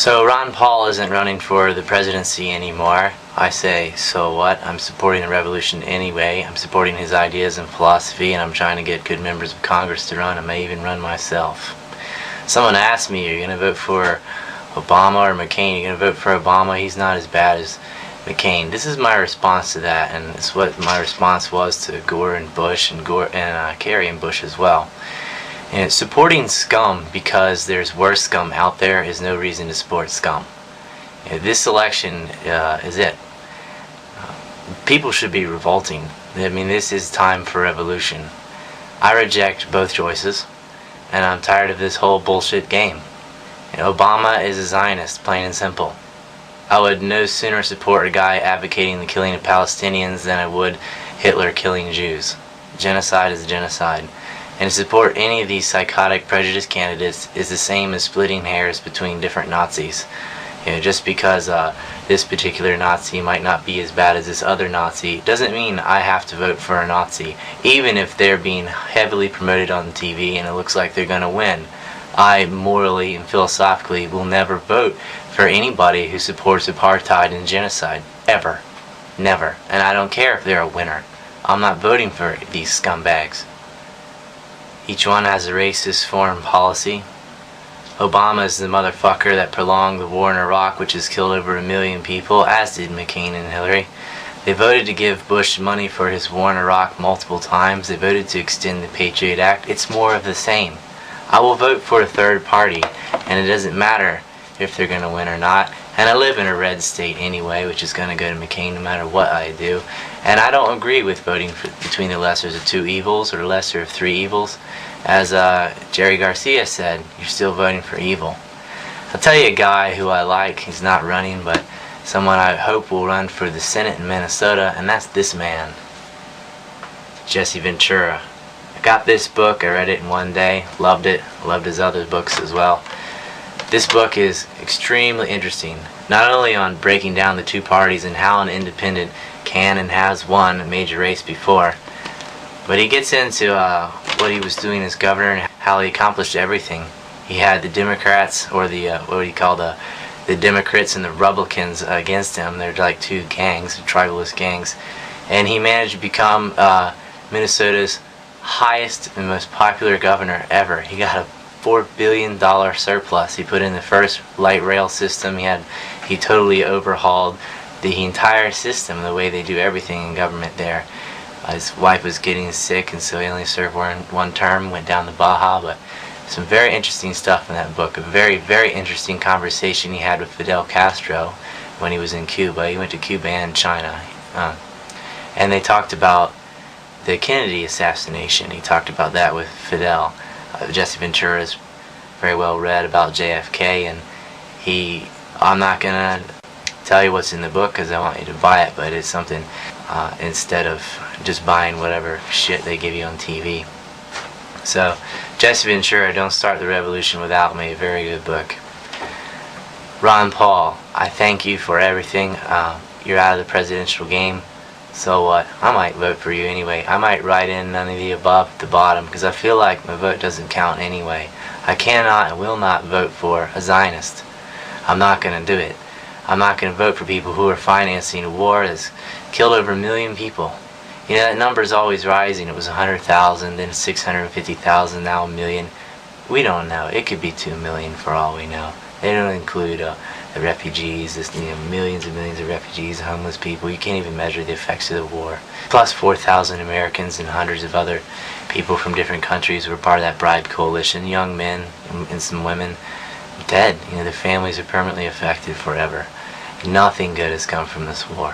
So Ron Paul isn't running for the presidency anymore. I say, so what? I'm supporting the revolution anyway. I'm supporting his ideas and philosophy, and I'm trying to get good members of Congress to run. I may even run myself. Someone asked me, are you going to vote for Obama or McCain? You're going to vote for Obama? He's not as bad as McCain. This is my response to that, and it's what my response was to Gore and Bush and Kerry and Bush as well. And supporting scum because there's worse scum out there is no reason to support scum. This election is it. People should be revolting. I mean, this is time for revolution. I reject both choices, and I'm tired of this whole bullshit game. Obama is a Zionist, plain and simple. I would no sooner support a guy advocating the killing of Palestinians than I would Hitler killing Jews. Genocide is genocide. And to support any of these psychotic prejudice candidates is the same as splitting hairs between different Nazis. Just because this particular Nazi might not be as bad as this other Nazi doesn't mean I have to vote for a Nazi, even if they're being heavily promoted on TV and it looks like they're going to win. I morally and philosophically will never vote for anybody who supports apartheid and genocide. Ever. Never. And I don't care if they're a winner. I'm not voting for these scumbags. Each one has a racist foreign policy. Obama is the motherfucker that prolonged the war in Iraq, which has killed over 1 million people, as did McCain and Hillary. They voted to give Bush money for his war in Iraq multiple times. They voted to extend the Patriot Act. It's more of the same. I will vote for a third party, and it doesn't matter if they're going to win or not. And I live in a red state anyway, which is going to go to McCain no matter what I do. And I don't agree with voting between the lesser of two evils or the lesser of three evils. As Jerry Garcia said, you're still voting for evil. I'll tell you a guy who I like. He's not running, but someone I hope will run for the Senate in Minnesota, and that's this man, Jesse Ventura. I got this book. I read it in one day. Loved it. Loved his other books as well. This book is extremely interesting, not only on breaking down the two parties and how an independent can and has won a major race before, but he gets into what he was doing as governor and how he accomplished everything. He had the Democrats, or the what do you call the Democrats and the Republicans against him. They're like two gangs, tribalist gangs, and he managed to become Minnesota's highest and most popular governor ever. He got a $4 billion surplus. He put in the first light rail system. He totally overhauled the entire system, the way they do everything in government there. His wife was getting sick, and so he only served one term, went down to Baja. But some very interesting stuff in that book. A very, very interesting conversation he had with Fidel Castro when he was in Cuba. He went to Cuba and China. And they talked about the Kennedy assassination. He talked about that with Fidel. Jesse Ventura is very well read about JFK, and I'm not going to tell you what's in the book because I want you to buy it, but it's something instead of just buying whatever shit they give you on TV. So, Jesse Ventura, Don't Start the Revolution Without Me, a very good book. Ron Paul, I thank you for everything. You're out of the presidential game. So what? I might vote for you anyway. I might write in none of the above at the bottom because I feel like my vote doesn't count anyway. I cannot and will not vote for a Zionist. I'm not going to do it. I'm not going to vote for people who are financing a war that's killed over 1 million people. That number is always rising. It was 100,000, then 650,000, now 1 million. We don't know. It could be 2 million for all we know. They don't include the refugees, millions and millions of refugees, homeless people. You can't even measure the effects of the war. Plus 4,000 Americans and hundreds of other people from different countries were part of that bribe coalition. Young men and some women dead. Their families are permanently affected forever. Nothing good has come from this war.